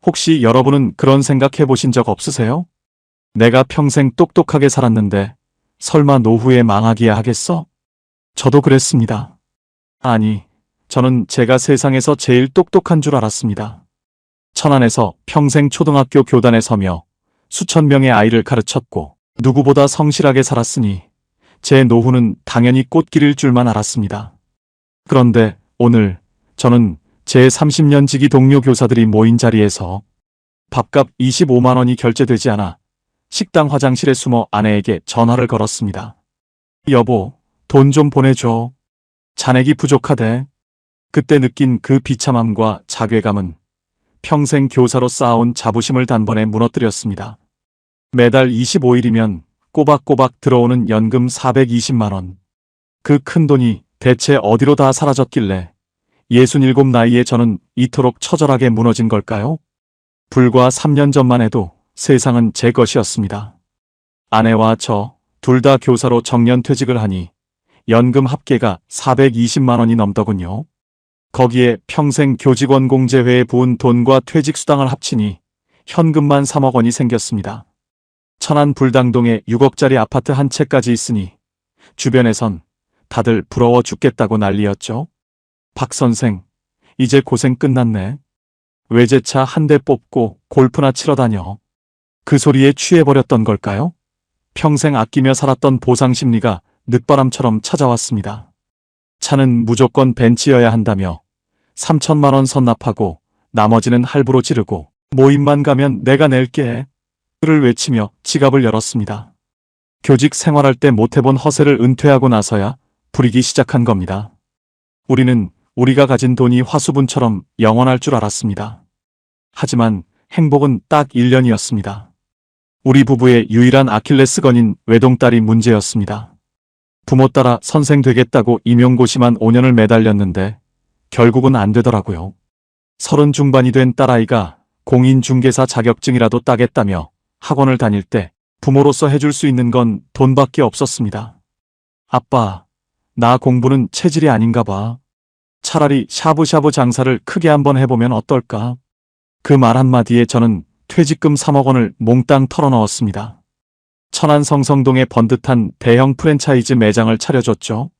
혹시 여러분은 그런 생각 해보신 적 없으세요? 내가 평생 똑똑하게 살았는데 설마 노후에 망하기야 하겠어? 저도 그랬습니다. 아니, 저는 제가 세상에서 제일 똑똑한 줄 알았습니다. 천안에서 평생 초등학교 교단에 서며 수천 명의 아이를 가르쳤고 누구보다 성실하게 살았으니 제 노후는 당연히 꽃길일 줄만 알았습니다. 그런데 오늘 저는 제 30년 지기 동료 교사들이 모인 자리에서 밥값 25만 원이 결제되지 않아 식당 화장실에 숨어 아내에게 전화를 걸었습니다. 여보, 돈 좀 보내줘. 잔액이 부족하대. 그때 느낀 그 비참함과 자괴감은 평생 교사로 쌓아온 자부심을 단번에 무너뜨렸습니다. 매달 25일이면 꼬박꼬박 들어오는 연금 420만 원. 그 큰 돈이 대체 어디로 다 사라졌길래 67 나이에 저는 이토록 처절하게 무너진 걸까요? 불과 3년 전만 해도 세상은 제 것이었습니다. 아내와 저 둘 다 교사로 정년퇴직을 하니 연금 합계가 420만 원이 넘더군요. 거기에 평생 교직원 공제회에 부은 돈과 퇴직수당을 합치니 현금만 3억 원이 생겼습니다. 천안 불당동에 6억짜리 아파트 한 채까지 있으니 주변에선 다들 부러워 죽겠다고 난리였죠. 박 선생, 이제 고생 끝났네. 외제차 한 대 뽑고 골프나 치러 다녀. 그 소리에 취해버렸던 걸까요? 평생 아끼며 살았던 보상 심리가 늦바람처럼 찾아왔습니다. 차는 무조건 벤츠여야 한다며 3천만 원 선납하고 나머지는 할부로 지르고 모임만 가면 내가 낼게. 를 외치며 지갑을 열었습니다. 교직 생활할 때 못해본 허세를 은퇴하고 나서야 부리기 시작한 겁니다. 우리는 우리가 가진 돈이 화수분처럼 영원할 줄 알았습니다. 하지만 행복은 딱 1년이었습니다. 우리 부부의 유일한 아킬레스건인 외동딸이 문제였습니다. 부모 따라 선생 되겠다고 임용고시만 5년을 매달렸는데 결국은 안 되더라고요. 30 중반이 된 딸아이가 공인중개사 자격증이라도 따겠다며 학원을 다닐 때 부모로서 해줄 수 있는 건 돈밖에 없었습니다. 아빠, 나 공부는 체질이 아닌가 봐. 차라리 샤브샤브 장사를 크게 한번 해보면 어떨까? 그 말 한마디에 저는 퇴직금 3억 원을 몽땅 털어넣었습니다. 천안 성성동에 번듯한 대형 프랜차이즈 매장을 차려줬죠.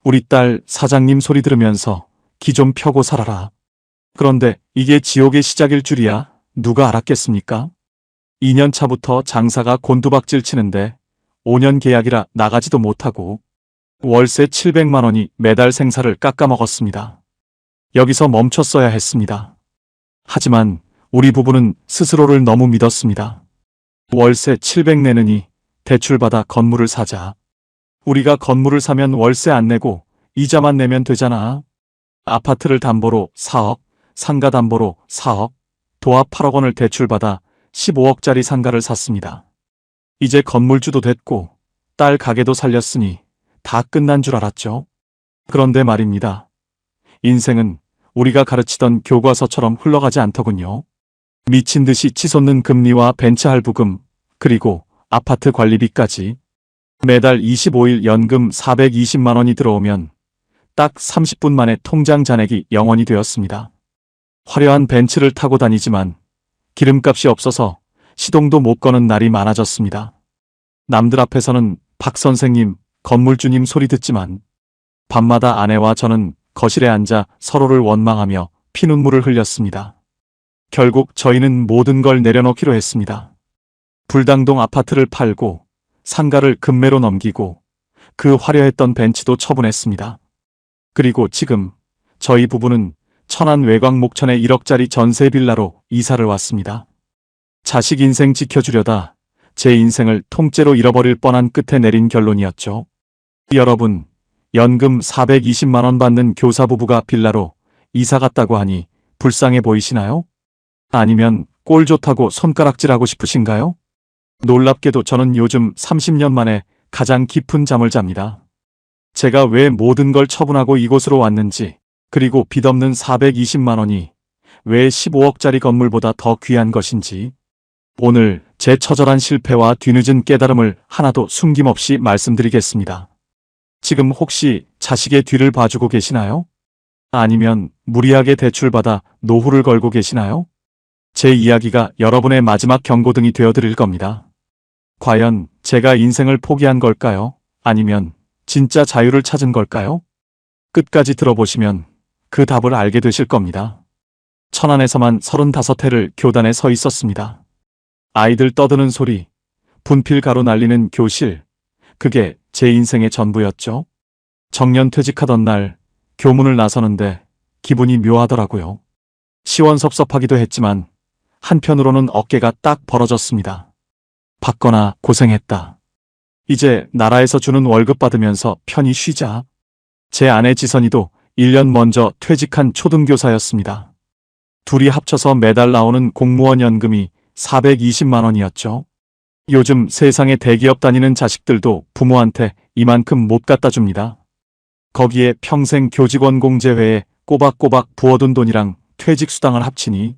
우리 딸 사장님 소리 들으면서 기 좀 펴고 살아라. 그런데 이게 지옥의 시작일 줄이야 누가 알았겠습니까? 2년 차부터 장사가 곤두박질 치는데 5년 계약이라 나가지도 못하고 월세 700만 원이 매달 생사를 깎아먹었습니다. 여기서 멈췄어야 했습니다. 하지만 우리 부부는 스스로를 너무 믿었습니다. 월세 700 내느니 대출받아 건물을 사자. 우리가 건물을 사면 월세 안 내고 이자만 내면 되잖아. 아파트를 담보로 4억, 상가 담보로 4억, 도합 8억 원을 대출받아 15억짜리 상가를 샀습니다. 이제 건물주도 됐고 딸 가게도 살렸으니 다 끝난 줄 알았죠. 그런데 말입니다. 인생은 우리가 가르치던 교과서처럼 흘러가지 않더군요. 미친 듯이 치솟는 금리와 벤츠 할부금, 그리고 아파트 관리비까지 매달 25일 연금 420만 원이 들어오면 딱 30분 만에 통장 잔액이 0원이 되었습니다. 화려한 벤츠를 타고 다니지만 기름값이 없어서 시동도 못 거는 날이 많아졌습니다. 남들 앞에서는 박 선생님, 건물주님 소리 듣지만 밤마다 아내와 저는 거실에 앉아 서로를 원망하며 피눈물을 흘렸습니다. 결국 저희는 모든 걸 내려놓기로 했습니다. 불당동 아파트를 팔고 상가를 금매로 넘기고 그 화려했던 벤츠도 처분했습니다. 그리고 지금 저희 부부는 천안 외곽 목천의 1억짜리 전세 빌라로 이사를 왔습니다. 자식 인생 지켜주려다 제 인생을 통째로 잃어버릴 뻔한 끝에 내린 결론이었죠. 여러분, 연금 420만 원 받는 교사 부부가 빌라로 이사 갔다고 하니 불쌍해 보이시나요? 아니면 꼴 좋다고 손가락질하고 싶으신가요? 놀랍게도 저는 요즘 30년 만에 가장 깊은 잠을 잡니다. 제가 왜 모든 걸 처분하고 이곳으로 왔는지, 그리고 빚 없는 420만 원이 왜 15억짜리 건물보다 더 귀한 것인지, 오늘 제 처절한 실패와 뒤늦은 깨달음을 하나도 숨김없이 말씀드리겠습니다. 지금 혹시 자식의 뒤를 봐주고 계시나요? 아니면 무리하게 대출받아 노후를 걸고 계시나요? 제 이야기가 여러분의 마지막 경고등이 되어드릴 겁니다. 과연 제가 인생을 포기한 걸까요? 아니면 진짜 자유를 찾은 걸까요? 끝까지 들어보시면 그 답을 알게 되실 겁니다. 천안에서만 35회를 교단에 서 있었습니다. 아이들 떠드는 소리, 분필 가루 날리는 교실, 그게 제 인생의 전부였죠. 정년 퇴직하던 날 교문을 나서는데 기분이 묘하더라고요. 시원섭섭하기도 했지만 한편으로는 어깨가 딱 벌어졌습니다. 받거나 고생했다. 이제 나라에서 주는 월급 받으면서 편히 쉬자. 제 아내 지선이도 1년 먼저 퇴직한 초등교사였습니다. 둘이 합쳐서 매달 나오는 공무원 연금이 420만 원이었죠. 요즘 세상에 대기업 다니는 자식들도 부모한테 이만큼 못 갖다 줍니다. 거기에 평생 교직원 공제회에 꼬박꼬박 부어둔 돈이랑 퇴직수당을 합치니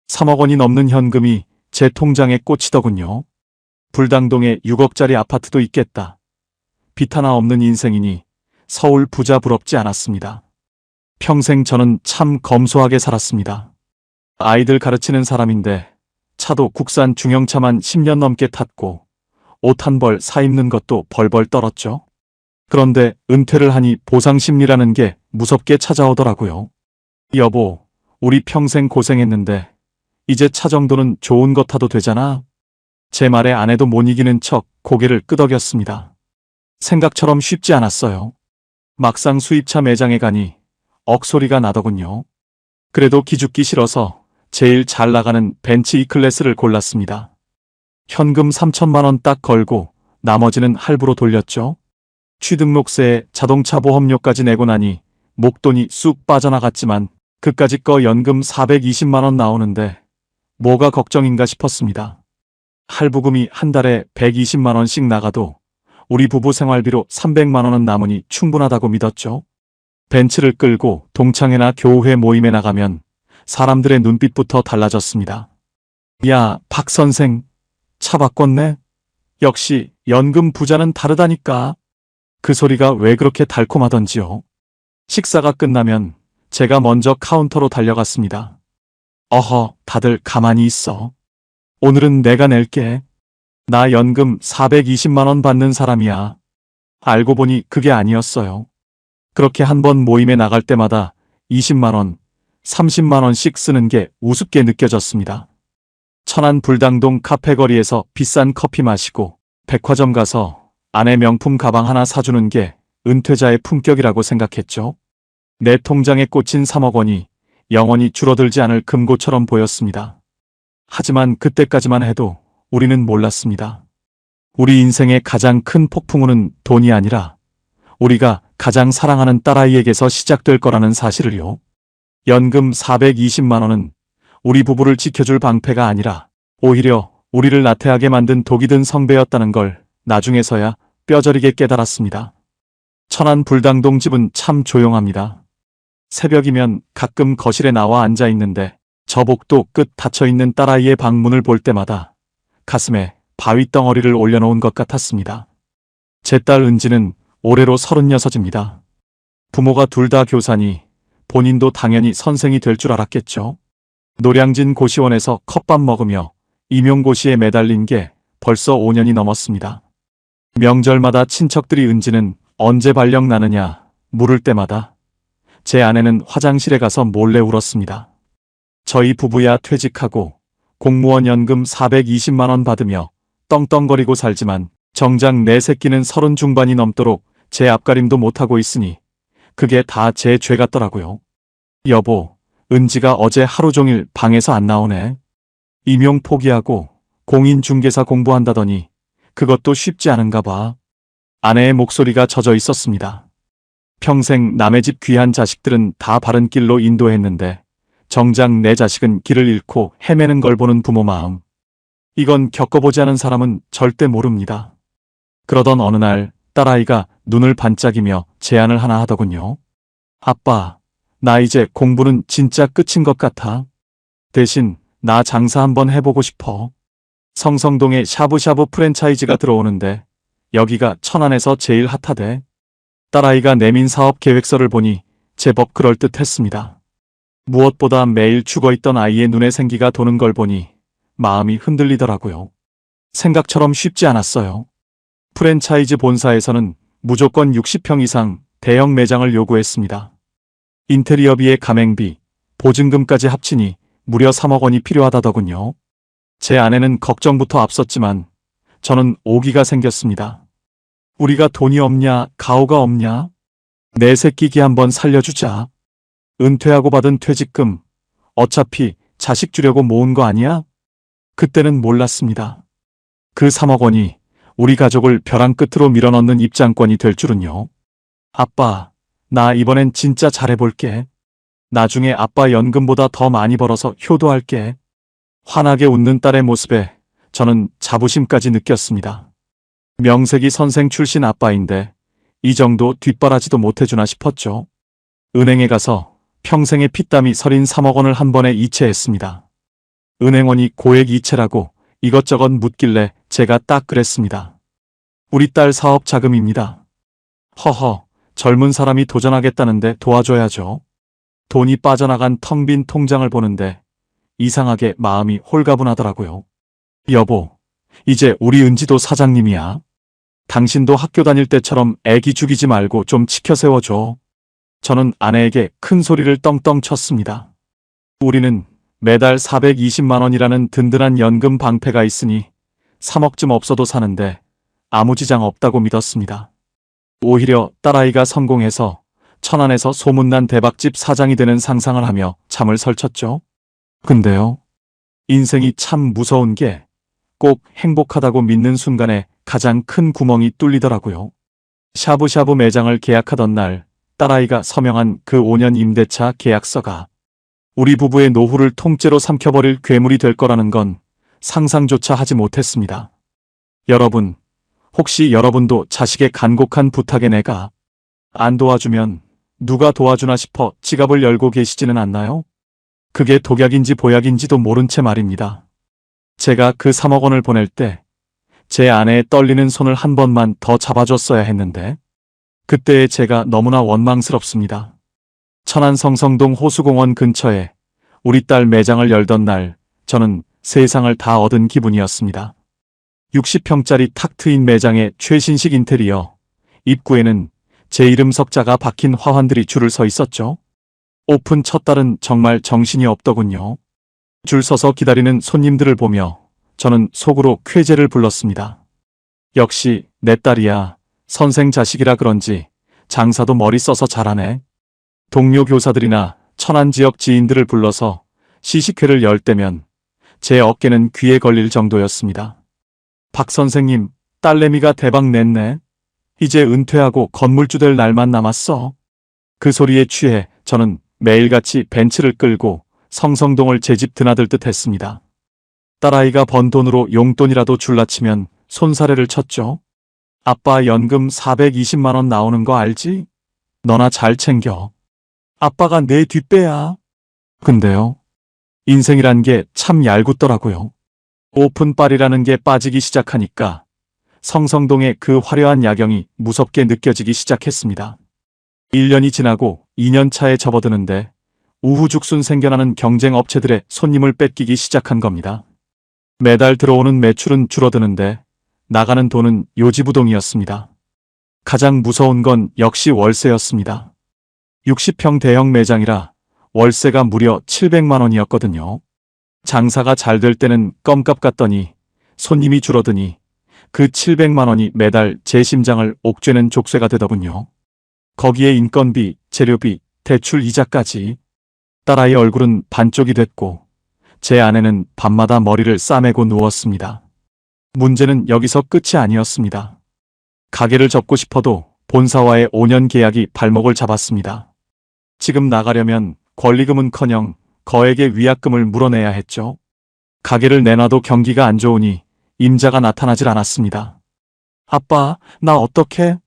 3억 원이 넘는 현금이 제 통장에 꽂히더군요. 불당동에 6억짜리 아파트도 있겠다. 빚 하나 없는 인생이니 서울 부자 부럽지 않았습니다. 평생 저는 참 검소하게 살았습니다. 아이들 가르치는 사람인데 차도 국산 중형차만 10년 넘게 탔고 옷 한 벌 사 입는 것도 벌벌 떨었죠. 그런데 은퇴를 하니 보상심리라는 게 무섭게 찾아오더라고요. 여보, 우리 평생 고생했는데 이제 차 정도는 좋은 거 타도 되잖아. 제 말에 아내도 못 이기는 척 고개를 끄덕였습니다. 생각처럼 쉽지 않았어요. 막상 수입차 매장에 가니 억소리가 나더군요. 그래도 기죽기 싫어서 제일 잘 나가는 벤츠 E클래스를 골랐습니다. 현금 3천만 원 딱 걸고 나머지는 할부로 돌렸죠. 취등록세에 자동차 보험료까지 내고 나니 목돈이 쑥 빠져나갔지만 그까짓 거 연금 420만 원 나오는데 뭐가 걱정인가 싶었습니다. 할부금이 한 달에 120만 원씩 나가도 우리 부부 생활비로 300만 원은 남으니 충분하다고 믿었죠. 벤츠를 끌고 동창회나 교우회 모임에 나가면 사람들의 눈빛부터 달라졌습니다. 야, 박 선생, 차 바꿨네? 역시 연금 부자는 다르다니까. 그 소리가 왜 그렇게 달콤하던지요. 식사가 끝나면 제가 먼저 카운터로 달려갔습니다. 어허, 다들 가만히 있어. 오늘은 내가 낼게. 나 연금 420만 원 받는 사람이야. 알고 보니 그게 아니었어요. 그렇게 한 번 모임에 나갈 때마다 20만 원, 30만 원씩 쓰는 게 우습게 느껴졌습니다. 천안 불당동 카페거리에서 비싼 커피 마시고 백화점 가서 아내 명품 가방 하나 사주는 게 은퇴자의 품격이라고 생각했죠. 내 통장에 꽂힌 3억 원이 영원히 줄어들지 않을 금고처럼 보였습니다. 하지만 그때까지만 해도 우리는 몰랐습니다. 우리 인생의 가장 큰 폭풍우는 돈이 아니라 우리가 가장 사랑하는 딸아이에게서 시작될 거라는 사실을요. 연금 420만 원은 우리 부부를 지켜줄 방패가 아니라 오히려 우리를 나태하게 만든 독이 든 성배였다는 걸 나중에서야 뼈저리게 깨달았습니다. 천안 불당동 집은 참 조용합니다. 새벽이면 가끔 거실에 나와 앉아 있는데 저복도 끝 닫혀있는 딸아이의 방문을 볼 때마다 가슴에 바위덩어리를 올려놓은 것 같았습니다. 제 딸 은지는 올해로 36입니다. 부모가 둘 다 교사니 본인도 당연히 선생이 될 줄 알았겠죠. 노량진 고시원에서 컵밥 먹으며 임용고시에 매달린 게 벌써 5년이 넘었습니다. 명절마다 친척들이 은지는 언제 발령 나느냐 물을 때마다 제 아내는 화장실에 가서 몰래 울었습니다. 저희 부부야 퇴직하고 공무원 연금 420만 원 받으며 떵떵거리고 살지만 정작 내 새끼는 30 중반이 넘도록 제 앞가림도 못하고 있으니 그게 다 제 죄 같더라고요. 여보, 은지가 어제 하루 종일 방에서 안 나오네. 임용 포기하고 공인중개사 공부한다더니 그것도 쉽지 않은가 봐. 아내의 목소리가 젖어 있었습니다. 평생 남의 집 귀한 자식들은 다 바른 길로 인도했는데 정작 내 자식은 길을 잃고 헤매는 걸 보는 부모 마음. 이건 겪어보지 않은 사람은 절대 모릅니다. 그러던 어느 날 딸아이가 눈을 반짝이며 제안을 하나 하더군요. 아빠, 나 이제 공부는 진짜 끝인 것 같아. 대신 나 장사 한번 해보고 싶어. 성성동에 샤브샤브 프랜차이즈가 들어오는데 여기가 천안에서 제일 핫하대. 딸아이가 내민 사업 계획서를 보니 제법 그럴듯했습니다. 무엇보다 매일 죽어있던 아이의 눈에 생기가 도는 걸 보니 마음이 흔들리더라고요. 생각처럼 쉽지 않았어요. 프랜차이즈 본사에서는 무조건 60평 이상 대형 매장을 요구했습니다. 인테리어비에 가맹비, 보증금까지 합치니 무려 3억 원이 필요하다더군요. 제 아내는 걱정부터 앞섰지만 저는 오기가 생겼습니다. 우리가 돈이 없냐, 가오가 없냐? 내 새끼 기 한번 살려주자. 은퇴하고 받은 퇴직금, 어차피 자식 주려고 모은 거 아니야? 그때는 몰랐습니다. 그 3억 원이 우리 가족을 벼랑 끝으로 밀어넣는 입장권이 될 줄은요. 아빠, 나 이번엔 진짜 잘해볼게. 나중에 아빠 연금보다 더 많이 벌어서 효도할게. 환하게 웃는 딸의 모습에 저는 자부심까지 느꼈습니다. 명색이 선생 출신 아빠인데 이 정도 뒷바라지도 못해주나 싶었죠. 은행에 가서 평생의 피땀이 서린 3억 원을 한 번에 이체했습니다. 은행원이 고액 이체라고 이것저것 묻길래 제가 딱 그랬습니다. 우리 딸 사업 자금입니다. 허허, 젊은 사람이 도전하겠다는데 도와줘야죠. 돈이 빠져나간 텅 빈 통장을 보는데 이상하게 마음이 홀가분하더라고요. 여보, 이제 우리 은지도 사장님이야. 당신도 학교 다닐 때처럼 애기 죽이지 말고 좀 치켜 세워줘. 저는 아내에게 큰 소리를 떵떵 쳤습니다. 우리는 매달 420만 원이라는 든든한 연금 방패가 있으니 3억쯤 없어도 사는데 아무 지장 없다고 믿었습니다. 오히려 딸아이가 성공해서 천안에서 소문난 대박집 사장이 되는 상상을 하며 잠을 설쳤죠. 근데요, 인생이 참 무서운 게 꼭 행복하다고 믿는 순간에 가장 큰 구멍이 뚫리더라고요. 샤브샤브 매장을 계약하던 날 딸아이가 서명한 그 5년 임대차 계약서가 우리 부부의 노후를 통째로 삼켜버릴 괴물이 될 거라는 건 상상조차 하지 못했습니다. 여러분, 혹시 여러분도 자식의 간곡한 부탁에 내가 안 도와주면 누가 도와주나 싶어 지갑을 열고 계시지는 않나요? 그게 독약인지 보약인지도 모른 채 말입니다. 제가 그 3억 원을 보낼 때 제 아내의 떨리는 손을 한 번만 더 잡아줬어야 했는데 그때의 제가 너무나 원망스럽습니다. 천안 성성동 호수공원 근처에 우리 딸 매장을 열던 날 저는 세상을 다 얻은 기분이었습니다. 60평짜리 탁 트인 매장의 최신식 인테리어, 입구에는 제 이름 석자가 박힌 화환들이 줄을 서 있었죠. 오픈 첫 달은 정말 정신이 없더군요. 줄 서서 기다리는 손님들을 보며 저는 속으로 쾌재를 불렀습니다. 역시 내 딸이야. 선생 자식이라 그런지 장사도 머리 써서 잘하네. 동료 교사들이나 천안 지역 지인들을 불러서 시식회를 열 때면 제 어깨는 귀에 걸릴 정도였습니다. 박 선생님, 딸내미가 대박 냈네. 이제 은퇴하고 건물주 될 날만 남았어. 그 소리에 취해 저는 매일같이 벤츠를 끌고 성성동을 제 집 드나들 듯 했습니다. 딸아이가 번 돈으로 용돈이라도 줄라 치면 손사래를 쳤죠. 아빠 연금 420만 원 나오는 거 알지? 너나 잘 챙겨. 아빠가 내 뒷배야. 근데요, 인생이란 게 참 얄궂더라고요. 오픈빨이라는 게 빠지기 시작하니까 성성동의 그 화려한 야경이 무섭게 느껴지기 시작했습니다. 1년이 지나고 2년 차에 접어드는데 우후죽순 생겨나는 경쟁 업체들의 손님을 뺏기기 시작한 겁니다. 매달 들어오는 매출은 줄어드는데 나가는 돈은 요지부동이었습니다. 가장 무서운 건 역시 월세였습니다. 60평 대형 매장이라 월세가 무려 700만 원이었거든요. 장사가 잘 될 때는 껌값 같더니 손님이 줄어드니 그 700만 원이 매달 제 심장을 옥죄는 족쇄가 되더군요. 거기에 인건비, 재료비, 대출 이자까지. 딸아이 얼굴은 반쪽이 됐고 제 아내는 밤마다 머리를 싸매고 누웠습니다. 문제는 여기서 끝이 아니었습니다. 가게를 접고 싶어도 본사와의 5년 계약이 발목을 잡았습니다. 지금 나가려면 권리금은커녕 거액의 위약금을 물어내야 했죠. 가게를 내놔도 경기가 안 좋으니 임자가 나타나질 않았습니다. 아빠, 나 어떡해?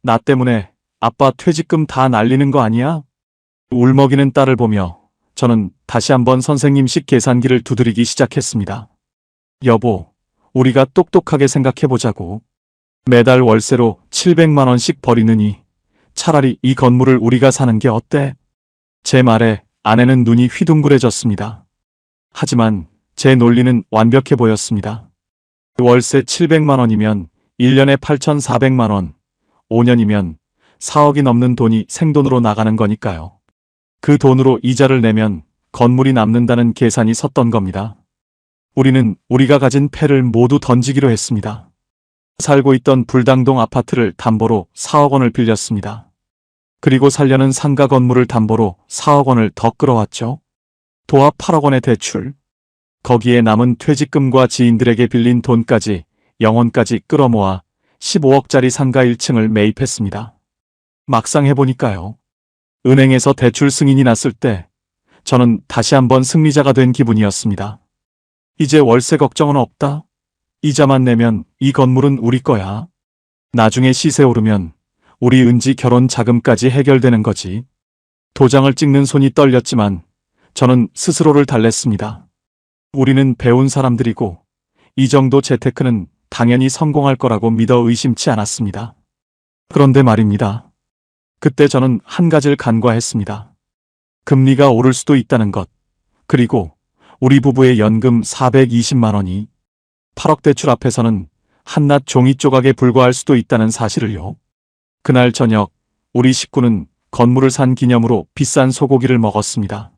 나 때문에 아빠 퇴직금 다 날리는 거 아니야? 울먹이는 딸을 보며 저는 다시 한번 선생님식 계산기를 두드리기 시작했습니다. 여보, 우리가 똑똑하게 생각해보자고. 매달 월세로 700만 원씩 버리느니 차라리 이 건물을 우리가 사는 게 어때? 제 말에 아내는 눈이 휘둥그레졌습니다. 하지만 제 논리는 완벽해 보였습니다. 월세 700만 원이면 1년에 8,400만 원, 5년이면 4억이 넘는 돈이 생돈으로 나가는 거니까요. 그 돈으로 이자를 내면 건물이 남는다는 계산이 섰던 겁니다. 우리는 우리가 가진 패를 모두 던지기로 했습니다. 살고 있던 불당동 아파트를 담보로 4억 원을 빌렸습니다. 그리고 살려는 상가 건물을 담보로 4억 원을 더 끌어왔죠. 도합 8억 원의 대출. 거기에 남은 퇴직금과 지인들에게 빌린 돈까지 영혼까지 끌어모아 15억짜리 상가 1층을 매입했습니다. 막상 해보니까요. 은행에서 대출 승인이 났을 때 저는 다시 한번 승리자가 된 기분이었습니다. 이제 월세 걱정은 없다. 이자만 내면 이 건물은 우리 거야. 나중에 시세 오르면 우리 은지 결혼 자금까지 해결되는 거지. 도장을 찍는 손이 떨렸지만 저는 스스로를 달랬습니다. 우리는 배운 사람들이고 이 정도 재테크는 당연히 성공할 거라고 믿어 의심치 않았습니다. 그런데 말입니다. 그때 저는 한 가지를 간과했습니다. 금리가 오를 수도 있다는 것, 그리고 우리 부부의 연금 420만 원이 8억 대출 앞에서는 한낱 종이 조각에 불과할 수도 있다는 사실을요. 그날 저녁 우리 식구는 건물을 산 기념으로 비싼 소고기를 먹었습니다.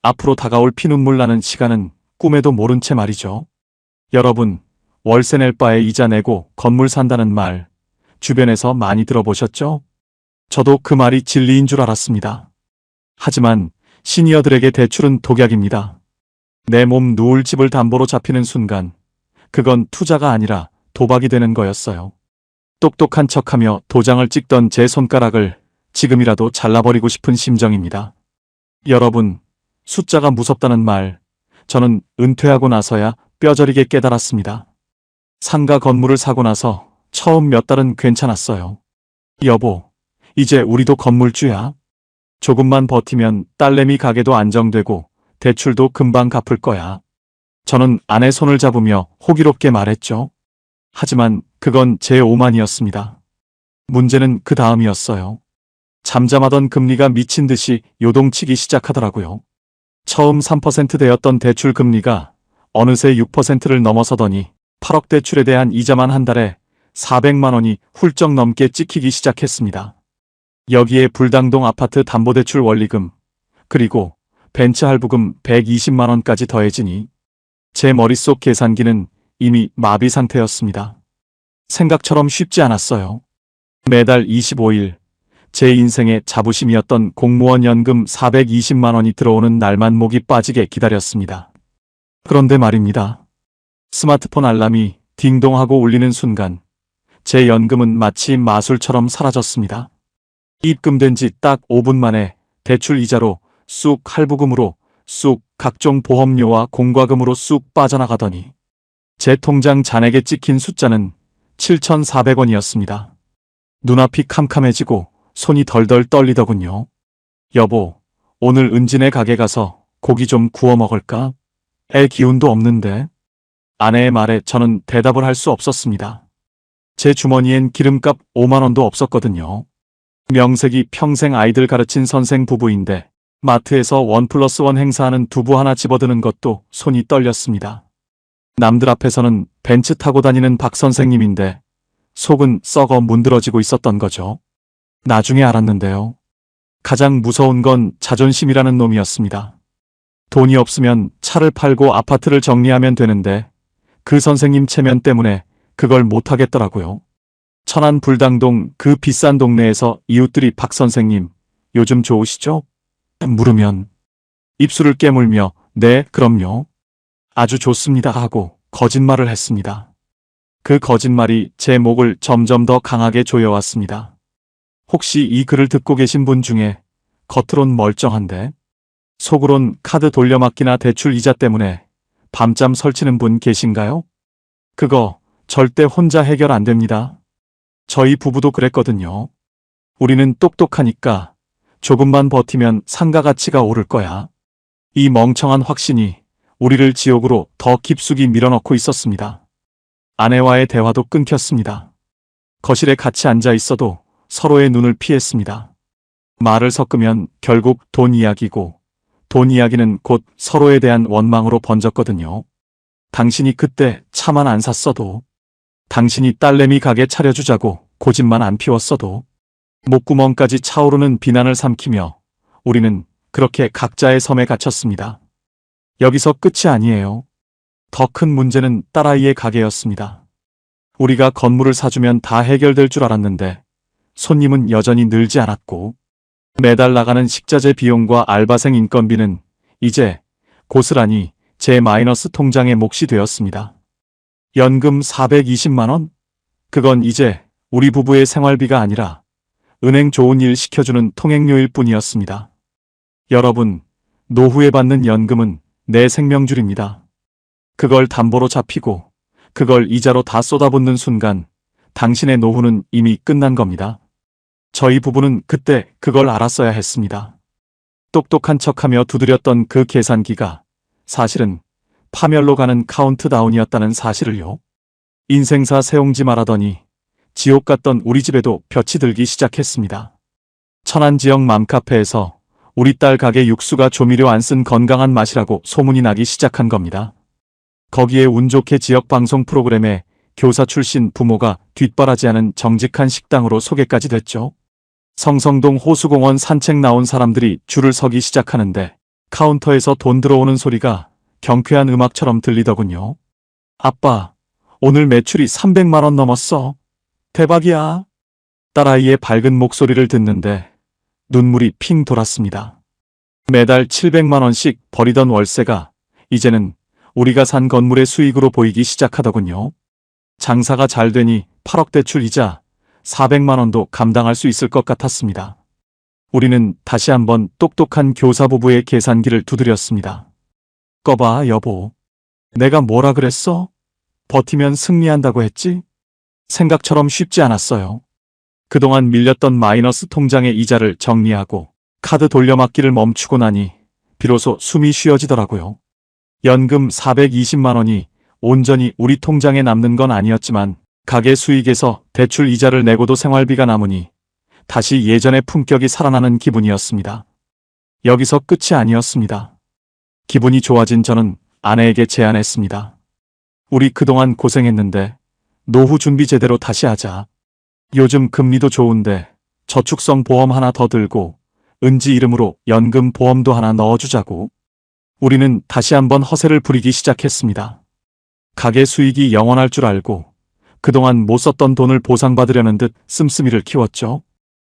앞으로 다가올 피눈물 나는 시간은 꿈에도 모른 채 말이죠. 여러분, 월세 낼 바에 이자 내고 건물 산다는 말 주변에서 많이 들어보셨죠? 저도 그 말이 진리인 줄 알았습니다. 하지만 시니어들에게 대출은 독약입니다. 내 몸 누울 집을 담보로 잡히는 순간 그건 투자가 아니라 도박이 되는 거였어요. 똑똑한 척하며 도장을 찍던 제 손가락을 지금이라도 잘라버리고 싶은 심정입니다. 여러분, 숫자가 무섭다는 말 저는 은퇴하고 나서야 뼈저리게 깨달았습니다. 상가 건물을 사고 나서 처음 몇 달은 괜찮았어요. 여보, 이제 우리도 건물주야. 조금만 버티면 딸내미 가게도 안정되고 대출도 금방 갚을 거야. 저는 아내 손을 잡으며 호기롭게 말했죠. 하지만 그건 제 오만이었습니다. 문제는 그 다음이었어요. 잠잠하던 금리가 미친 듯이 요동치기 시작하더라고요. 처음 3%대였던 대출 금리가 어느새 6%를 넘어서더니 8억 대출에 대한 이자만 한 달에 400만 원이 훌쩍 넘게 찍히기 시작했습니다. 여기에 불당동 아파트 담보대출 원리금, 그리고 벤츠 할부금 120만 원까지 더해지니 제 머릿속 계산기는 이미 마비 상태였습니다. 생각처럼 쉽지 않았어요. 매달 25일 제 인생의 자부심이었던 공무원 연금 420만 원이 들어오는 날만 목이 빠지게 기다렸습니다. 그런데 말입니다. 스마트폰 알람이 딩동하고 울리는 순간 제 연금은 마치 마술처럼 사라졌습니다. 입금된 지 딱 5분 만에 대출 이자로 쑥, 할부금으로 쑥, 각종 보험료와 공과금으로 쑥 빠져나가더니 제 통장 잔액에 찍힌 숫자는 7,400원이었습니다. 눈앞이 캄캄해지고 손이 덜덜 떨리더군요. 여보, 오늘 은진의 가게 가서 고기 좀 구워 먹을까? 애 기운도 없는데. 아내의 말에 저는 대답을 할 수 없었습니다. 제 주머니엔 기름값 5만 원도 없었거든요. 명색이 평생 아이들 가르친 선생 부부인데 마트에서 1+1 행사하는 두부 하나 집어드는 것도 손이 떨렸습니다. 남들 앞에서는 벤츠 타고 다니는 박 선생님인데 속은 썩어 문드러지고 있었던 거죠. 나중에 알았는데요. 가장 무서운 건 자존심이라는 놈이었습니다. 돈이 없으면 차를 팔고 아파트를 정리하면 되는데 그 선생님 체면 때문에 그걸 못하겠더라고요. 천안 불당동 그 비싼 동네에서 이웃들이 박 선생님, 요즘 좋으시죠? 물으면 입술을 깨물며 네, 그럼요. 아주 좋습니다 하고 거짓말을 했습니다. 그 거짓말이 제 목을 점점 더 강하게 조여왔습니다. 혹시 이 글을 듣고 계신 분 중에 겉으론 멀쩡한데 속으론 카드 돌려막기나 대출 이자 때문에 밤잠 설치는 분 계신가요? 그거 절대 혼자 해결 안 됩니다. 저희 부부도 그랬거든요. 우리는 똑똑하니까 조금만 버티면 상가 가치가 오를 거야. 이 멍청한 확신이 우리를 지옥으로 더 깊숙이 밀어넣고 있었습니다. 아내와의 대화도 끊겼습니다. 거실에 같이 앉아 있어도 서로의 눈을 피했습니다. 말을 섞으면 결국 돈 이야기고 돈 이야기는 곧 서로에 대한 원망으로 번졌거든요. 당신이 그때 차만 안 샀어도, 당신이 딸내미 가게 차려주자고 고집만 안 피웠어도, 목구멍까지 차오르는 비난을 삼키며 우리는 그렇게 각자의 섬에 갇혔습니다. 여기서 끝이 아니에요. 더 큰 문제는 딸아이의 가게였습니다. 우리가 건물을 사주면 다 해결될 줄 알았는데 손님은 여전히 늘지 않았고, 매달 나가는 식자재 비용과 알바생 인건비는 이제 고스란히 제 마이너스 통장의 몫이 되었습니다. 연금 420만 원? 그건 이제 우리 부부의 생활비가 아니라 은행 좋은 일 시켜주는 통행료일 뿐이었습니다. 여러분, 노후에 받는 연금은 내 생명줄입니다. 그걸 담보로 잡히고 그걸 이자로 다 쏟아붓는 순간 당신의 노후는 이미 끝난 겁니다. 저희 부부는 그때 그걸 알았어야 했습니다. 똑똑한 척하며 두드렸던 그 계산기가 사실은 파멸로 가는 카운트다운이었다는 사실을요. 인생사 세옹지 말하더니 지옥 같던 우리 집에도 볕이 들기 시작했습니다. 천안지역 맘카페에서 우리 딸 가게 육수가 조미료 안 쓴 건강한 맛이라고 소문이 나기 시작한 겁니다. 거기에 운 좋게 지역 방송 프로그램에 교사 출신 부모가 뒷바라지하는 정직한 식당으로 소개까지 됐죠. 성성동 호수공원 산책 나온 사람들이 줄을 서기 시작하는데 카운터에서 돈 들어오는 소리가 경쾌한 음악처럼 들리더군요. 아빠, 오늘 매출이 300만 원 넘었어. 대박이야. 딸아이의 밝은 목소리를 듣는데 눈물이 핑 돌았습니다. 매달 700만 원씩 버리던 월세가 이제는 우리가 산 건물의 수익으로 보이기 시작하더군요. 장사가 잘 되니 8억 대출 이자 400만 원도 감당할 수 있을 것 같았습니다. 우리는 다시 한번 똑똑한 교사 부부의 계산기를 두드렸습니다. 꺼봐, 여보. 내가 뭐라 그랬어? 버티면 승리한다고 했지? 생각처럼 쉽지 않았어요. 그동안 밀렸던 마이너스 통장의 이자를 정리하고 카드 돌려막기를 멈추고 나니 비로소 숨이 쉬어지더라고요. 연금 420만 원이 온전히 우리 통장에 남는 건 아니었지만 가게 수익에서 대출 이자를 내고도 생활비가 남으니 다시 예전의 품격이 살아나는 기분이었습니다. 여기서 끝이 아니었습니다. 기분이 좋아진 저는 아내에게 제안했습니다. 우리 그동안 고생했는데 노후 준비 제대로 다시 하자. 요즘 금리도 좋은데 저축성 보험 하나 더 들고 은지 이름으로 연금 보험도 하나 넣어주자고. 우리는 다시 한번 허세를 부리기 시작했습니다. 가게 수익이 영원할 줄 알고 그동안 못 썼던 돈을 보상받으려는 듯 씀씀이를 키웠죠.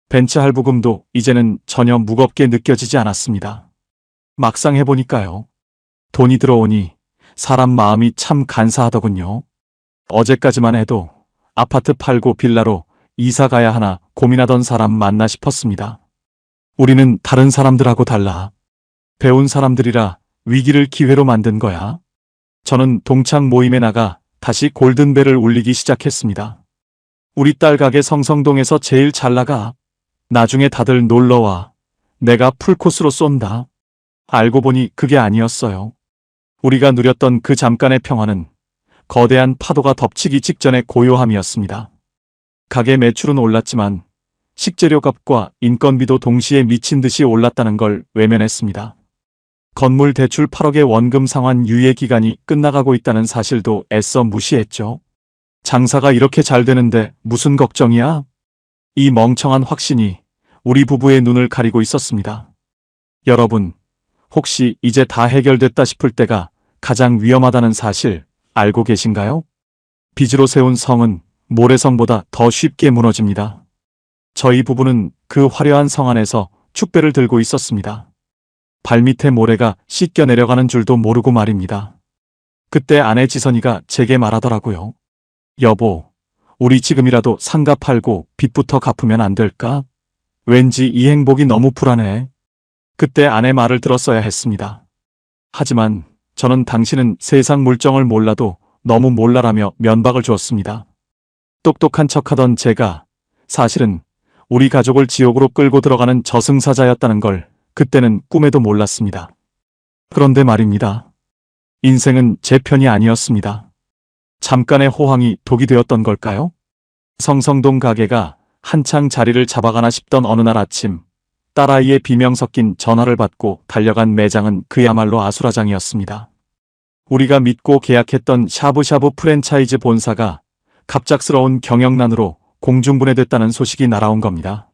벤츠 할부금도 이제는 전혀 무겁게 느껴지지 않았습니다. 막상 해보니까요. 돈이 들어오니 사람 마음이 참 간사하더군요. 어제까지만 해도 아파트 팔고 빌라로 이사 가야 하나 고민하던 사람 맞나 싶었습니다. 우리는 다른 사람들하고 달라. 배운 사람들이라 위기를 기회로 만든 거야. 저는 동창 모임에 나가 다시 골든벨을 울리기 시작했습니다. 우리 딸 가게 성성동에서 제일 잘 나가. 나중에 다들 놀러와. 내가 풀코스로 쏜다. 알고 보니 그게 아니었어요. 우리가 누렸던 그 잠깐의 평화는 거대한 파도가 덮치기 직전의 고요함이었습니다. 가게 매출은 올랐지만 식재료 값과 인건비도 동시에 미친 듯이 올랐다는 걸 외면했습니다. 건물 대출 8억의 원금 상환 유예 기간이 끝나가고 있다는 사실도 애써 무시했죠. 장사가 이렇게 잘 되는데 무슨 걱정이야? 이 멍청한 확신이 우리 부부의 눈을 가리고 있었습니다. 여러분, 혹시 이제 다 해결됐다 싶을 때가 가장 위험하다는 사실 알고 계신가요? 빚으로 세운 성은 모래성보다 더 쉽게 무너집니다. 저희 부부는 그 화려한 성 안에서 축배를 들고 있었습니다. 발밑에 모래가 씻겨 내려가는 줄도 모르고 말입니다. 그때 아내 지선이가 제게 말하더라고요. 여보, 우리 지금이라도 상가 팔고 빚부터 갚으면 안 될까? 왠지 이 행복이 너무 불안해. 그때 아내 말을 들었어야 했습니다. 하지만 저는 당신은 세상 물정을 몰라도 너무 몰라라며 면박을 주었습니다. 똑똑한 척하던 제가 사실은 우리 가족을 지옥으로 끌고 들어가는 저승사자였다는 걸 그때는 꿈에도 몰랐습니다. 그런데 말입니다. 인생은 제 편이 아니었습니다. 잠깐의 호황이 독이 되었던 걸까요? 성성동 가게가 한창 자리를 잡아가나 싶던 어느 날 아침, 딸아이의 비명 섞인 전화를 받고 달려간 매장은 그야말로 아수라장이었습니다. 우리가 믿고 계약했던 샤브샤브 프랜차이즈 본사가 갑작스러운 경영난으로 공중분해됐다는 소식이 날아온 겁니다.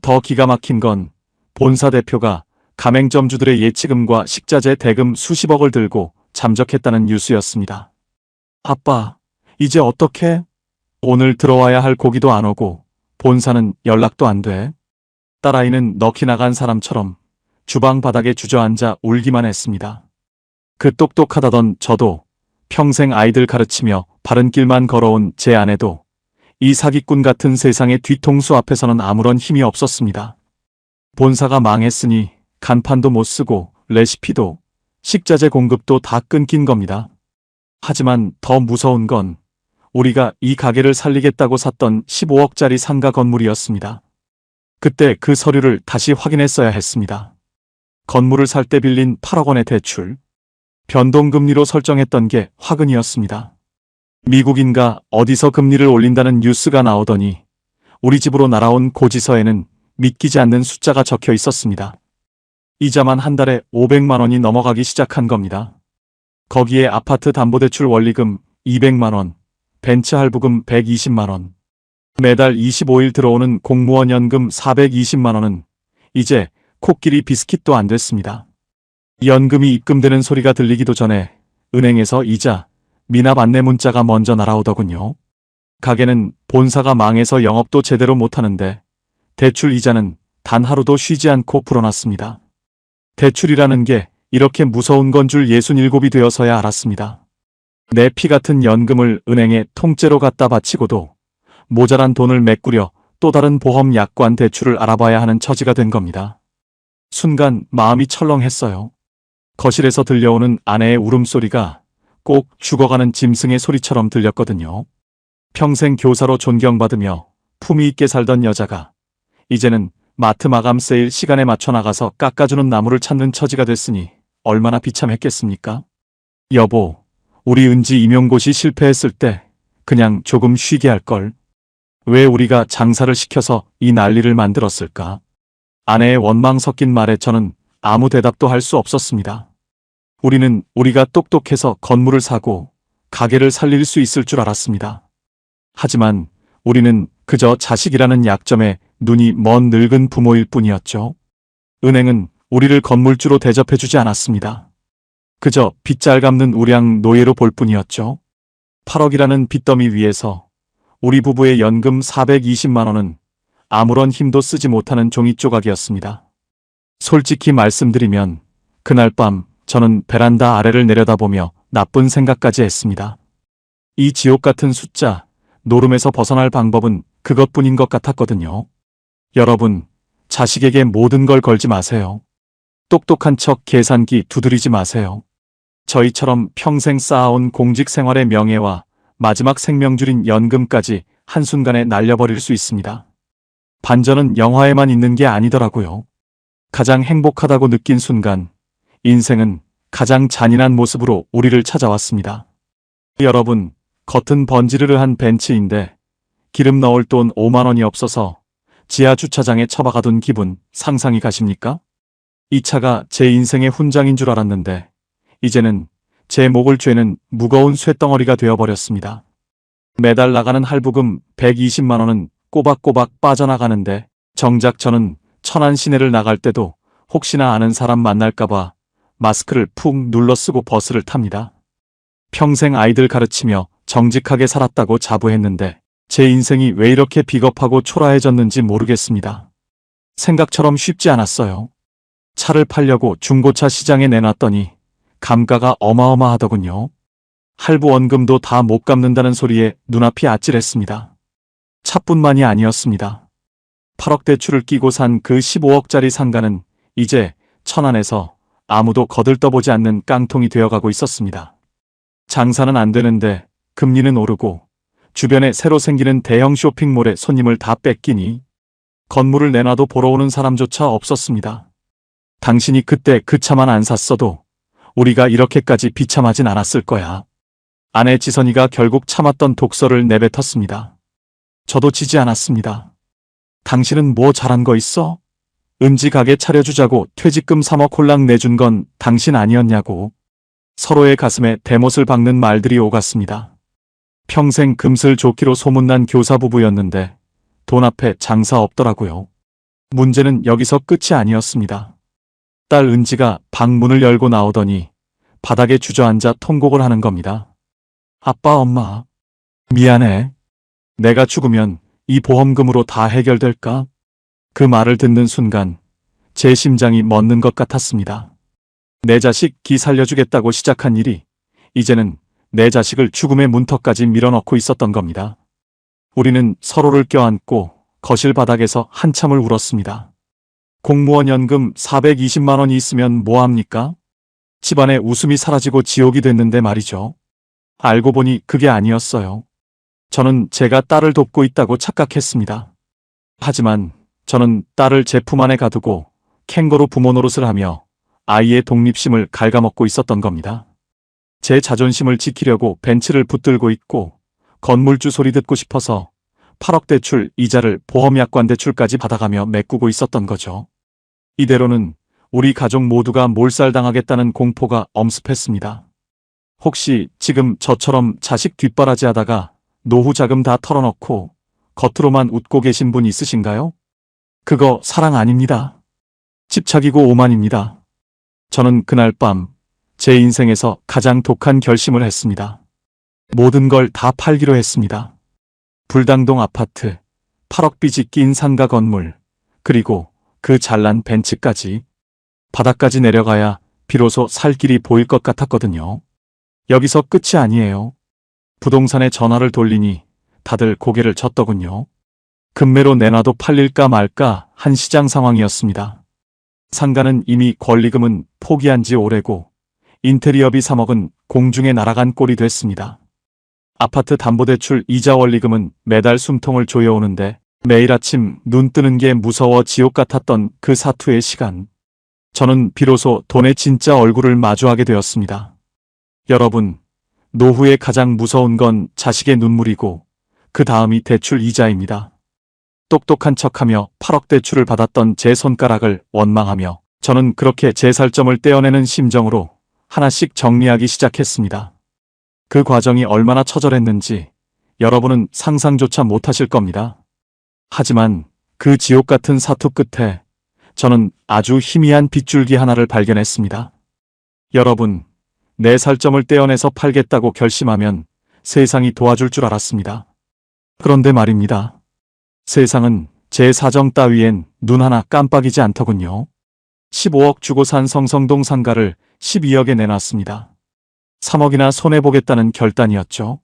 더 기가 막힌 건 본사 대표가 가맹점주들의 예치금과 식자재 대금 수십억을 들고 잠적했다는 뉴스였습니다. 아빠, 이제 어떡해? 오늘 들어와야 할 고기도 안 오고 본사는 연락도 안 돼. 딸아이는 넋이 나간 사람처럼 주방 바닥에 주저앉아 울기만 했습니다. 그 똑똑하다던 저도, 평생 아이들 가르치며 바른 길만 걸어온 제 아내도 이 사기꾼 같은 세상의 뒤통수 앞에서는 아무런 힘이 없었습니다. 본사가 망했으니 간판도 못 쓰고 레시피도 식자재 공급도 다 끊긴 겁니다. 하지만 더 무서운 건 우리가 이 가게를 살리겠다고 샀던 15억짜리 상가 건물이었습니다. 그때 그 서류를 다시 확인했어야 했습니다. 건물을 살 때 빌린 8억 원의 대출, 변동금리로 설정했던 게 화근이었습니다. 미국인가 어디서 금리를 올린다는 뉴스가 나오더니 우리 집으로 날아온 고지서에는 믿기지 않는 숫자가 적혀 있었습니다. 이자만 한 달에 500만 원이 넘어가기 시작한 겁니다. 거기에 아파트 담보대출 원리금 200만 원, 벤츠 할부금 120만 원, 매달 25일 들어오는 공무원 연금 420만 원은 이제 코끼리 비스킷도 안 됐습니다. 연금이 입금되는 소리가 들리기도 전에 은행에서 이자, 미납 안내 문자가 먼저 날아오더군요. 가게는 본사가 망해서 영업도 제대로 못하는데 대출 이자는 단 하루도 쉬지 않고 불어났습니다. 대출이라는 게 이렇게 무서운 건 줄 67이 되어서야 알았습니다. 내 피 같은 연금을 은행에 통째로 갖다 바치고도 모자란 돈을 메꾸려 또 다른 보험 약관 대출을 알아봐야 하는 처지가 된 겁니다. 순간 마음이 철렁했어요. 거실에서 들려오는 아내의 울음소리가 꼭 죽어가는 짐승의 소리처럼 들렸거든요. 평생 교사로 존경받으며 품위 있게 살던 여자가 이제는 마트 마감 세일 시간에 맞춰 나가서 깎아주는 나무를 찾는 처지가 됐으니 얼마나 비참했겠습니까? 여보, 우리 은지 임용고시 실패했을 때 그냥 조금 쉬게 할걸. 왜 우리가 장사를 시켜서 이 난리를 만들었을까? 아내의 원망 섞인 말에 저는 아무 대답도 할 수 없었습니다. 우리는 우리가 똑똑해서 건물을 사고 가게를 살릴 수 있을 줄 알았습니다. 하지만 우리는 그저 자식이라는 약점에 눈이 먼 늙은 부모일 뿐이었죠. 은행은 우리를 건물주로 대접해주지 않았습니다. 그저 빚잘 갚는 우량 노예로 볼 뿐이었죠. 8억이라는 빚더미 위에서 우리 부부의 연금 420만 원은 아무런 힘도 쓰지 못하는 종이 조각이었습니다. 솔직히 말씀드리면 그날 밤 저는 베란다 아래를 내려다보며 나쁜 생각까지 했습니다. 이 지옥 같은 숫자, 노름에서 벗어날 방법은 그것뿐인 것 같았거든요. 여러분, 자식에게 모든 걸 걸지 마세요. 똑똑한 척 계산기 두드리지 마세요. 저희처럼 평생 쌓아온 공직 생활의 명예와 마지막 생명줄인 연금까지 한순간에 날려버릴 수 있습니다. 반전은 영화에만 있는 게 아니더라고요. 가장 행복하다고 느낀 순간, 인생은 가장 잔인한 모습으로 우리를 찾아왔습니다. 여러분, 겉은 번지르르한 벤츠인데 기름 넣을 돈 5만 원이 없어서 지하 주차장에 처박아둔 기분 상상이 가십니까? 이 차가 제 인생의 훈장인 줄 알았는데 이제는 제 목을 죄는 무거운 쇳덩어리가 되어버렸습니다. 매달 나가는 할부금 120만 원은 꼬박꼬박 빠져나가는데 정작 저는 천안 시내를 나갈 때도 혹시나 아는 사람 만날까봐 마스크를 푹 눌러 쓰고 버스를 탑니다. 평생 아이들 가르치며 정직하게 살았다고 자부했는데 제 인생이 왜 이렇게 비겁하고 초라해졌는지 모르겠습니다. 생각처럼 쉽지 않았어요. 차를 팔려고 중고차 시장에 내놨더니 감가가 어마어마하더군요. 할부 원금도 다 못 갚는다는 소리에 눈앞이 아찔했습니다. 차뿐만이 아니었습니다. 8억 대출을 끼고 산 그 15억짜리 상가는 이제 천안에서 아무도 거들떠보지 않는 깡통이 되어가고 있었습니다. 장사는 안 되는데 금리는 오르고 주변에 새로 생기는 대형 쇼핑몰에 손님을 다 뺏기니 건물을 내놔도 보러 오는 사람조차 없었습니다. 당신이 그때 그 차만 안 샀어도 우리가 이렇게까지 비참하진 않았을 거야. 아내 지선이가 결국 참았던 독서를 내뱉었습니다. 저도 지지 않았습니다. 당신은 뭐 잘한 거 있어? 은지 가게 차려주자고 퇴직금 3억 홀랑 내준 건 당신 아니었냐고. 서로의 가슴에 대못을 박는 말들이 오갔습니다. 평생 금슬 좋기로 소문난 교사 부부였는데 돈 앞에 장사 없더라고요. 문제는 여기서 끝이 아니었습니다. 딸 은지가 방문을 열고 나오더니 바닥에 주저앉아 통곡을 하는 겁니다. 아빠, 엄마. 미안해. 내가 죽으면 이 보험금으로 다 해결될까? 그 말을 듣는 순간 제 심장이 멎는 것 같았습니다. 내 자식 기 살려주겠다고 시작한 일이 이제는 내 자식을 죽음의 문턱까지 밀어넣고 있었던 겁니다. 우리는 서로를 껴안고 거실 바닥에서 한참을 울었습니다. 공무원 연금 420만 원이 있으면 뭐합니까? 집안의 웃음이 사라지고 지옥이 됐는데 말이죠. 알고 보니 그게 아니었어요. 저는 제가 딸을 돕고 있다고 착각했습니다. 하지만 저는 딸을 제 품 안에 가두고 캥거루 부모 노릇을 하며 아이의 독립심을 갉아먹고 있었던 겁니다. 제 자존심을 지키려고 벤츠를 붙들고 있고 건물주 소리 듣고 싶어서 8억 대출 이자를 보험약관 대출까지 받아가며 메꾸고 있었던 거죠. 이대로는 우리 가족 모두가 몰살당하겠다는 공포가 엄습했습니다. 혹시 지금 저처럼 자식 뒷바라지 하다가 노후 자금 다 털어넣고 겉으로만 웃고 계신 분 있으신가요? 그거 사랑 아닙니다. 집착이고 오만입니다. 저는 그날 밤 제 인생에서 가장 독한 결심을 했습니다. 모든 걸 다 팔기로 했습니다. 불당동 아파트, 8억 빚이 낀 상가 건물, 그리고 그 잘난 벤츠까지. 바닥까지 내려가야 비로소 살 길이 보일 것 같았거든요. 여기서 끝이 아니에요. 부동산에 전화를 돌리니 다들 고개를 젓더군요. 급매로 내놔도 팔릴까 말까 한 시장 상황이었습니다. 상가는 이미 권리금은 포기한 지 오래고 인테리어비 3억은 공중에 날아간 꼴이 됐습니다. 아파트 담보대출 이자 원리금은 매달 숨통을 조여오는데 매일 아침 눈 뜨는 게 무서워 지옥 같았던 그 사투의 시간. 저는 비로소 돈의 진짜 얼굴을 마주하게 되었습니다. 여러분, 노후에 가장 무서운 건 자식의 눈물이고 그 다음이 대출 이자입니다. 똑똑한 척하며 8억 대출을 받았던 제 손가락을 원망하며 저는 그렇게 제 살점을 떼어내는 심정으로 하나씩 정리하기 시작했습니다. 그 과정이 얼마나 처절했는지 여러분은 상상조차 못하실 겁니다. 하지만 그 지옥 같은 사투 끝에 저는 아주 희미한 빗줄기 하나를 발견했습니다. 여러분, 내 살점을 떼어내서 팔겠다고 결심하면 세상이 도와줄 줄 알았습니다. 그런데 말입니다. 세상은 제 사정 따위엔 눈 하나 깜빡이지 않더군요. 15억 주고 산 성성동 상가를 12억에 내놨습니다. 3억이나 손해보겠다는 결단이었죠.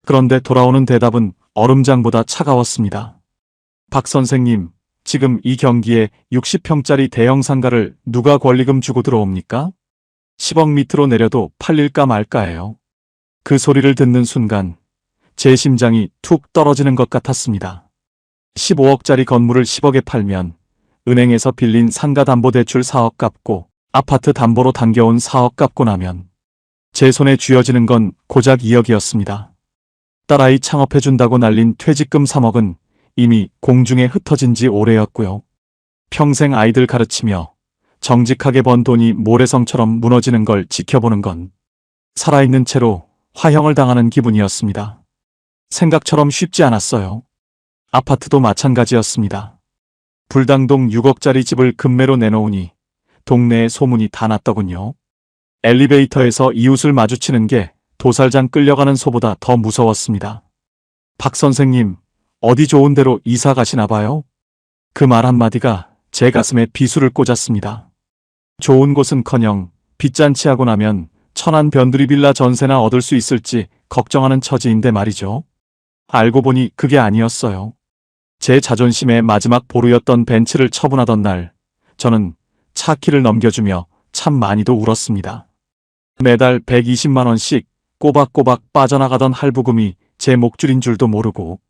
그런데 돌아오는 대답은 얼음장보다 차가웠습니다. 박 선생님, 지금 이 경기에 60평짜리 대형 상가를 누가 권리금 주고 들어옵니까? 10억 밑으로 내려도 팔릴까 말까예요. 그 소리를 듣는 순간 제 심장이 툭 떨어지는 것 같았습니다. 15억짜리 건물을 10억에 팔면 은행에서 빌린 상가담보대출 4억 갚고 아파트 담보로 당겨온 4억 갚고 나면 제 손에 쥐어지는 건 고작 2억이었습니다. 딸아이 창업해준다고 날린 퇴직금 3억은 이미 공중에 흩어진 지 오래였고요. 평생 아이들 가르치며 정직하게 번 돈이 모래성처럼 무너지는 걸 지켜보는 건 살아있는 채로 화형을 당하는 기분이었습니다. 생각처럼 쉽지 않았어요. 아파트도 마찬가지였습니다. 불당동 6억짜리 집을 급매로 내놓으니 동네에 소문이 다 났더군요. 엘리베이터에서 이웃을 마주치는 게 도살장 끌려가는 소보다 더 무서웠습니다. 박 선생님, 어디 좋은 데로 이사 가시나 봐요? 그 말 한마디가 제 가슴에 비수를 꽂았습니다. 좋은 곳은커녕 빚잔치하고 나면 천안 변두리 빌라 전세나 얻을 수 있을지 걱정하는 처지인데 말이죠. 알고 보니 그게 아니었어요. 제 자존심의 마지막 보루였던 벤츠를 처분하던 날, 저는 차 키를 넘겨주며 참 많이도 울었습니다. 매달 120만 원씩 꼬박꼬박 빠져나가던 할부금이 제 목줄인 줄도 모르고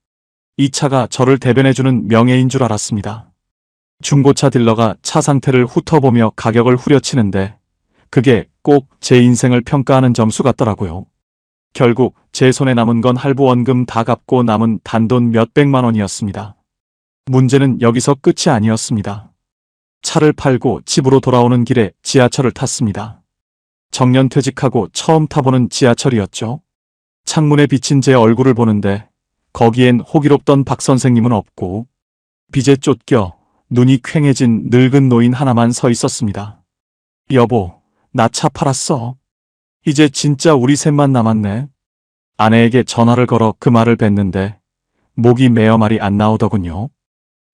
이 차가 저를 대변해주는 명예인 줄 알았습니다. 중고차 딜러가 차 상태를 훑어보며 가격을 후려치는데 그게 꼭 제 인생을 평가하는 점수 같더라고요. 결국 제 손에 남은 건 할부 원금 다 갚고 남은 단돈 몇백만 원이었습니다. 문제는 여기서 끝이 아니었습니다. 차를 팔고 집으로 돌아오는 길에 지하철을 탔습니다. 정년퇴직하고 처음 타보는 지하철이었죠. 창문에 비친 제 얼굴을 보는데 거기엔 호기롭던 박 선생님은 없고 빛에 쫓겨 눈이 퀭해진 늙은 노인 하나만 서 있었습니다. 여보, 나 차 팔았어. 이제 진짜 우리 셋만 남았네. 아내에게 전화를 걸어 그 말을 뱉는데 목이 메어 말이 안 나오더군요.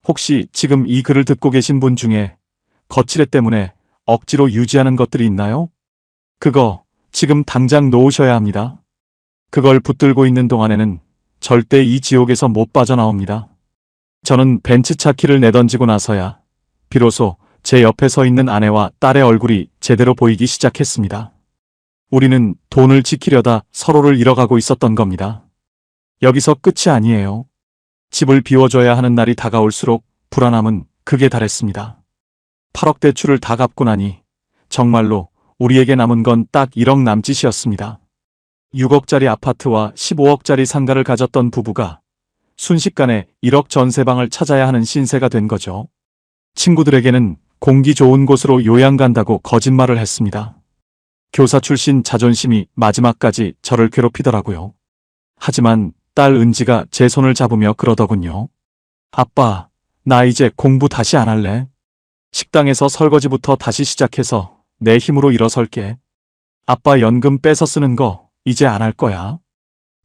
혹시 지금 이 글을 듣고 계신 분 중에 거칠애 때문에 억지로 유지하는 것들이 있나요? 그거 지금 당장 놓으셔야 합니다. 그걸 붙들고 있는 동안에는 절대 이 지옥에서 못 빠져나옵니다. 저는 벤츠차 키를 내던지고 나서야 비로소 제 옆에 서 있는 아내와 딸의 얼굴이 제대로 보이기 시작했습니다. 우리는 돈을 지키려다 서로를 잃어가고 있었던 겁니다. 여기서 끝이 아니에요. 집을 비워줘야 하는 날이 다가올수록 불안함은 극에 달했습니다. 8억 대출을 다 갚고 나니 정말로 우리에게 남은 건 딱 1억 남짓이었습니다. 6억짜리 아파트와 15억짜리 상가를 가졌던 부부가 순식간에 1억 전세방을 찾아야 하는 신세가 된 거죠. 친구들에게는 공기 좋은 곳으로 요양 간다고 거짓말을 했습니다. 교사 출신 자존심이 마지막까지 저를 괴롭히더라고요. 하지만 딸 은지가 제 손을 잡으며 그러더군요. 아빠, 나 이제 공부 다시 안 할래. 식당에서 설거지부터 다시 시작해서 내 힘으로 일어설게. 아빠 연금 뺏어 쓰는 거 이제 안 할 거야.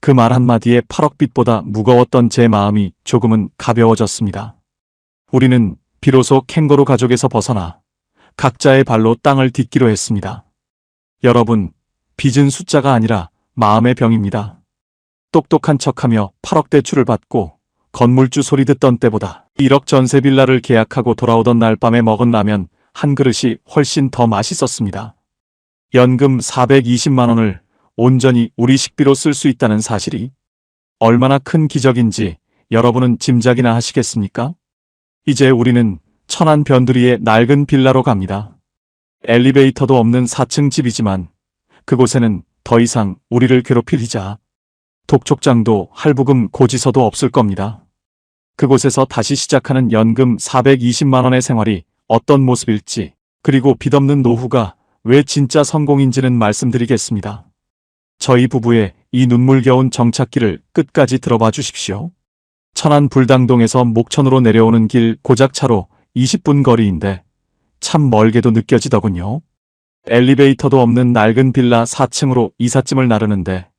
그 말 한마디에 8억 빚보다 무거웠던 제 마음이 조금은 가벼워졌습니다. 우리는 비로소 캥거루 가족에서 벗어나 각자의 발로 땅을 딛기로 했습니다. 여러분, 빚은 숫자가 아니라 마음의 병입니다. 똑똑한 척하며 8억 대출을 받고 건물주 소리 듣던 때보다 1억 전세 빌라를 계약하고 돌아오던 날 밤에 먹은 라면 한 그릇이 훨씬 더 맛있었습니다. 연금 420만 원을 온전히 우리 식비로 쓸 수 있다는 사실이 얼마나 큰 기적인지 여러분은 짐작이나 하시겠습니까? 이제 우리는 천안 변두리의 낡은 빌라로 갑니다. 엘리베이터도 없는 4층 집이지만 그곳에는 더 이상 우리를 괴롭힐 이자, 독촉장도 할부금 고지서도 없을 겁니다. 그곳에서 다시 시작하는 연금 420만 원의 생활이 어떤 모습일지, 그리고 빚없는 노후가 왜 진짜 성공인지는 말씀드리겠습니다. 저희 부부의 이 눈물겨운 정착기를 끝까지 들어봐 주십시오. 천안 불당동에서 목천으로 내려오는 길 고작차로 20분 거리인데 참 멀게도 느껴지더군요. 엘리베이터도 없는 낡은 빌라 4층으로 이삿짐을 나르는데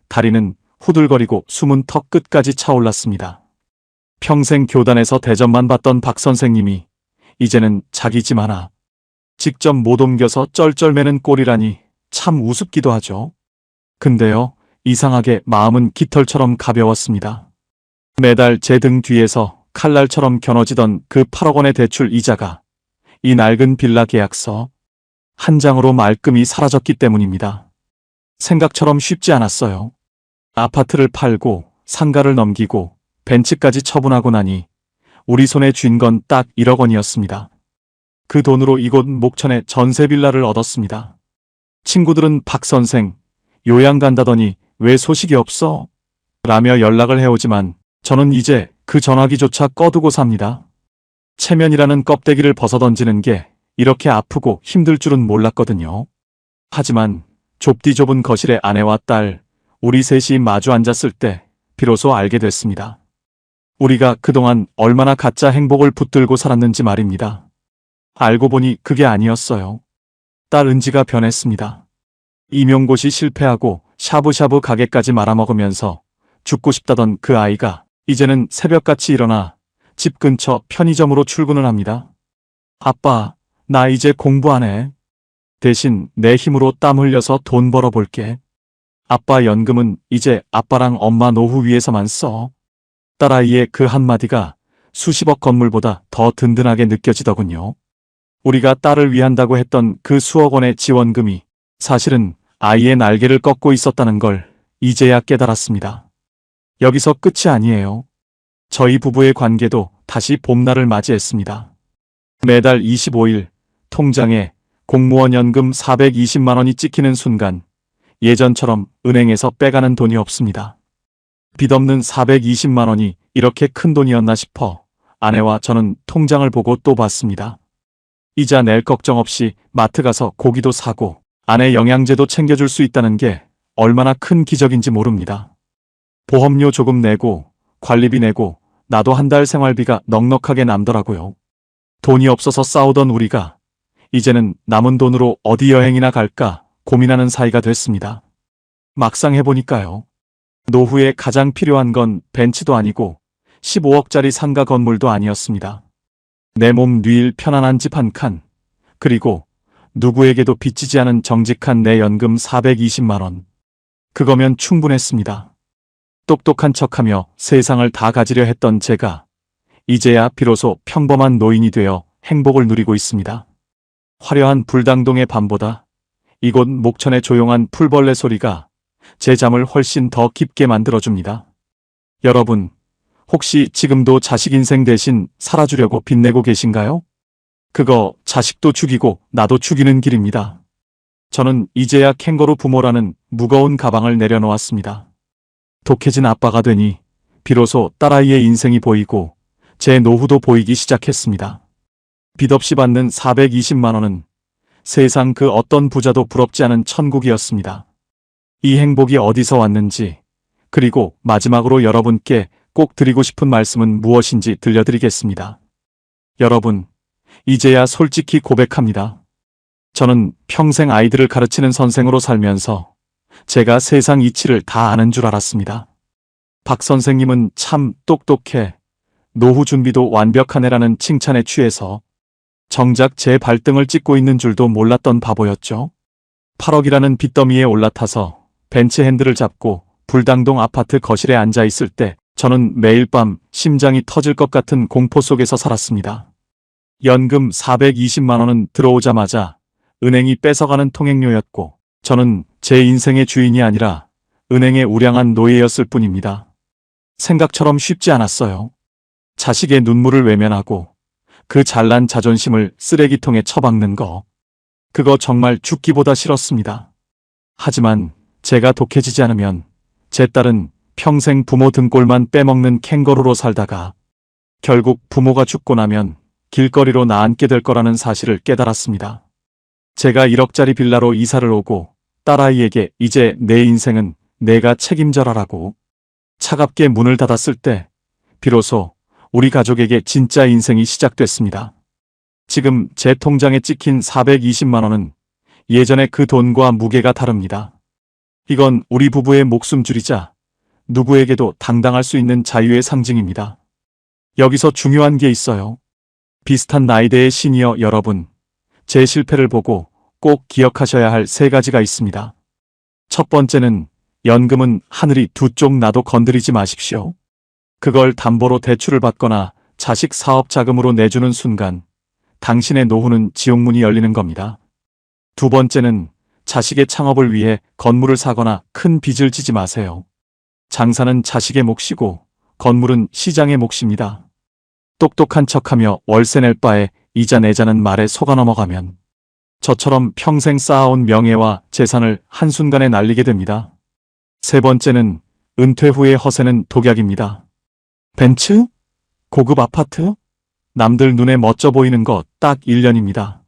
다리는 후들거리고 숨은 턱 끝까지 차올랐습니다. 평생 교단에서 대접만 받던 박 선생님이 이제는 자기 짐 하나 직접 못 옮겨서 쩔쩔매는 꼴이라니 참 우습기도 하죠. 근데요, 이상하게 마음은 깃털처럼 가벼웠습니다. 매달 제 등 뒤에서 칼날처럼 겨눠지던 그 8억 원의 대출 이자가 이 낡은 빌라 계약서 한 장으로 말끔히 사라졌기 때문입니다. 생각처럼 쉽지 않았어요. 아파트를 팔고 상가를 넘기고 벤츠까지 처분하고 나니 우리 손에 쥔 건 딱 1억 원이었습니다. 그 돈으로 이곳 목천에 전세 빌라를 얻었습니다. 친구들은 박 선생, 요양 간다더니 왜 소식이 없어? 라며 연락을 해오지만 저는 이제 그 전화기조차 꺼두고 삽니다. 체면이라는 껍데기를 벗어던지는 게 이렇게 아프고 힘들 줄은 몰랐거든요. 하지만 좁디 좁은 거실에 아내와 딸, 우리 셋이 마주 앉았을 때 비로소 알게 됐습니다. 우리가 그동안 얼마나 가짜 행복을 붙들고 살았는지 말입니다. 알고 보니 그게 아니었어요. 딸 은지가 변했습니다. 임용고시 실패하고 샤브샤브 가게까지 말아먹으면서 죽고 싶다던 그 아이가 이제는 새벽같이 일어나 집 근처 편의점으로 출근을 합니다. 아빠, 나 이제 공부 안 해. 대신 내 힘으로 땀 흘려서 돈 벌어볼게. 아빠 연금은 이제 아빠랑 엄마 노후 위해서만 써. 딸아이의 그 한마디가 수십억 건물보다 더 든든하게 느껴지더군요. 우리가 딸을 위한다고 했던 그 수억 원의 지원금이 사실은 아이의 날개를 꺾고 있었다는 걸 이제야 깨달았습니다. 여기서 끝이 아니에요. 저희 부부의 관계도 다시 봄날을 맞이했습니다. 매달 25일 통장에 공무원 연금 420만 원이 찍히는 순간 예전처럼 은행에서 빼가는 돈이 없습니다. 빚없는 420만 원이 이렇게 큰 돈이었나 싶어 아내와 저는 통장을 보고 또 봤습니다. 이자 낼 걱정 없이 마트 가서 고기도 사고 아내 영양제도 챙겨줄 수 있다는 게 얼마나 큰 기적인지 모릅니다. 보험료 조금 내고 관리비 내고 나도 한 달 생활비가 넉넉하게 남더라고요. 돈이 없어서 싸우던 우리가 이제는 남은 돈으로 어디 여행이나 갈까 고민하는 사이가 됐습니다. 막상 해보니까요. 노후에 가장 필요한 건 벤츠도 아니고 15억짜리 상가 건물도 아니었습니다. 내 몸 뉘일 편안한 집 한 칸, 그리고 누구에게도 빚지지 않은 정직한 내 연금 420만 원. 그거면 충분했습니다. 똑똑한 척하며 세상을 다 가지려 했던 제가 이제야 비로소 평범한 노인이 되어 행복을 누리고 있습니다. 화려한 불당동의 밤보다 이곳 목천의 조용한 풀벌레 소리가 제 잠을 훨씬 더 깊게 만들어줍니다. 여러분, 혹시 지금도 자식 인생 대신 살아주려고 빚내고 계신가요? 그거 자식도 죽이고 나도 죽이는 길입니다. 저는 이제야 캥거루 부모라는 무거운 가방을 내려놓았습니다. 독해진 아빠가 되니 비로소 딸아이의 인생이 보이고 제 노후도 보이기 시작했습니다. 빚 없이 받는 420만 원은 세상 그 어떤 부자도 부럽지 않은 천국이었습니다. 이 행복이 어디서 왔는지, 그리고 마지막으로 여러분께 꼭 드리고 싶은 말씀은 무엇인지 들려드리겠습니다. 여러분, 이제야 솔직히 고백합니다. 저는 평생 아이들을 가르치는 선생으로 살면서 제가 세상 이치를 다 아는 줄 알았습니다. 박 선생님은 참 똑똑해, 노후 준비도 완벽하네라는 칭찬에 취해서 정작 제 발등을 찍고 있는 줄도 몰랐던 바보였죠. 8억이라는 빚더미에 올라타서 벤츠 핸들을 잡고 불당동 아파트 거실에 앉아 있을 때 저는 매일 밤 심장이 터질 것 같은 공포 속에서 살았습니다. 연금 420만 원은 들어오자마자 은행이 뺏어가는 통행료였고 저는 제 인생의 주인이 아니라 은행의 우량한 노예였을 뿐입니다. 생각처럼 쉽지 않았어요. 자식의 눈물을 외면하고 그 잘난 자존심을 쓰레기통에 처박는 거. 그거 정말 죽기보다 싫었습니다. 하지만 제가 독해지지 않으면 제 딸은 평생 부모 등골만 빼먹는 캥거루로 살다가 결국 부모가 죽고 나면 길거리로 나앉게 될 거라는 사실을 깨달았습니다. 제가 1억짜리 빌라로 이사를 오고 딸아이에게 이제 내 인생은 내가 책임져라라고 차갑게 문을 닫았을 때 비로소 우리 가족에게 진짜 인생이 시작됐습니다. 지금 제 통장에 찍힌 420만 원은 예전의 그 돈과 무게가 다릅니다. 이건 우리 부부의 목숨줄이자 누구에게도 당당할 수 있는 자유의 상징입니다. 여기서 중요한 게 있어요. 비슷한 나이대의 시니어 여러분, 제 실패를 보고 꼭 기억하셔야 할 3가지가 있습니다. 첫 번째는 연금은 하늘이 두 쪽 나도 건드리지 마십시오. 그걸 담보로 대출을 받거나 자식 사업 자금으로 내주는 순간 당신의 노후는 지옥문이 열리는 겁니다. 두 번째는 자식의 창업을 위해 건물을 사거나 큰 빚을 지지 마세요. 장사는 자식의 몫이고 건물은 시장의 몫입니다. 똑똑한 척하며 월세 낼 바에 이자 내자는 말에 속아 넘어가면 저처럼 평생 쌓아온 명예와 재산을 한순간에 날리게 됩니다. 세 번째는 은퇴 후의 허세는 독약입니다. 벤츠? 고급 아파트? 남들 눈에 멋져 보이는 거 딱 1년입니다.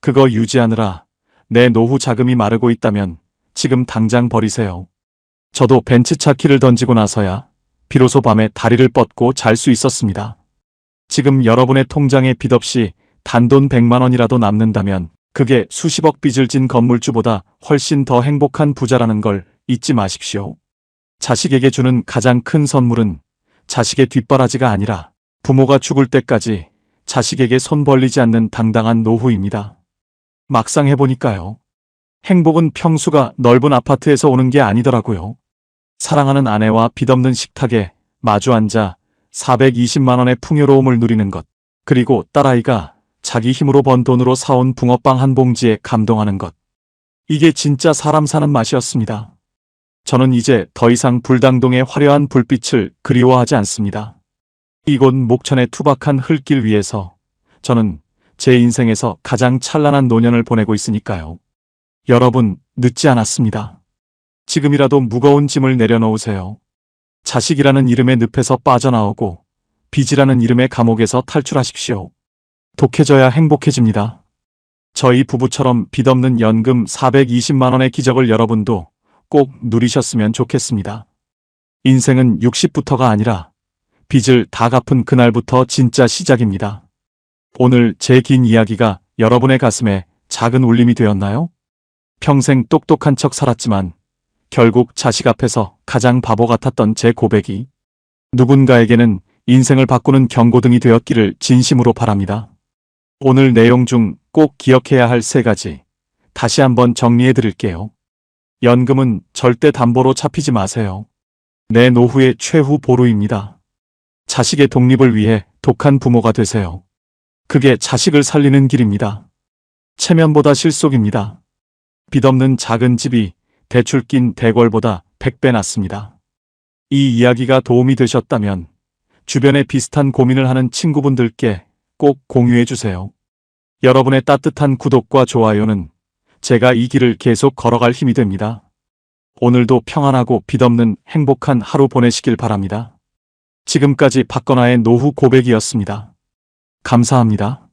그거 유지하느라 내 노후 자금이 마르고 있다면 지금 당장 버리세요. 저도 벤츠차 키를 던지고 나서야 비로소 밤에 다리를 뻗고 잘 수 있었습니다. 지금 여러분의 통장에 빚 없이 단돈 100만 원이라도 남는다면 그게 수십억 빚을 진 건물주보다 훨씬 더 행복한 부자라는 걸 잊지 마십시오. 자식에게 주는 가장 큰 선물은 자식의 뒷바라지가 아니라 부모가 죽을 때까지 자식에게 손 벌리지 않는 당당한 노후입니다. 막상 해보니까요. 행복은 평수가 넓은 아파트에서 오는 게 아니더라고요. 사랑하는 아내와 빚 없는 식탁에 마주 앉아 420만 원의 풍요로움을 누리는 것, 그리고 딸아이가 자기 힘으로 번 돈으로 사온 붕어빵 한 봉지에 감동하는 것. 이게 진짜 사람 사는 맛이었습니다. 저는 이제 더 이상 불당동의 화려한 불빛을 그리워하지 않습니다. 이곳 목천의 투박한 흙길 위에서 저는 제 인생에서 가장 찬란한 노년을 보내고 있으니까요. 여러분, 늦지 않았습니다. 지금이라도 무거운 짐을 내려놓으세요. 자식이라는 이름의 늪에서 빠져나오고 빚이라는 이름의 감옥에서 탈출하십시오. 독해져야 행복해집니다. 저희 부부처럼 빚 없는 연금 420만 원의 기적을 여러분도 꼭 누리셨으면 좋겠습니다. 인생은 60부터가 아니라 빚을 다 갚은 그날부터 진짜 시작입니다. 오늘 제 긴 이야기가 여러분의 가슴에 작은 울림이 되었나요? 평생 똑똑한 척 살았지만 결국 자식 앞에서 가장 바보 같았던 제 고백이 누군가에게는 인생을 바꾸는 경고등이 되었기를 진심으로 바랍니다. 오늘 내용 중 꼭 기억해야 할 3가지 다시 한번 정리해 드릴게요. 연금은 절대 담보로 잡히지 마세요. 내 노후의 최후 보루입니다. 자식의 독립을 위해 독한 부모가 되세요. 그게 자식을 살리는 길입니다. 체면보다 실속입니다. 빚 없는 작은 집이 대출 낀 대궐보다 100배 낫습니다. 이 이야기가 도움이 되셨다면 주변에 비슷한 고민을 하는 친구분들께 꼭 공유해 주세요. 여러분의 따뜻한 구독과 좋아요는 제가 이 길을 계속 걸어갈 힘이 됩니다. 오늘도 평안하고 빚 없는 행복한 하루 보내시길 바랍니다. 지금까지 박건아의 노후 고백이었습니다. 감사합니다.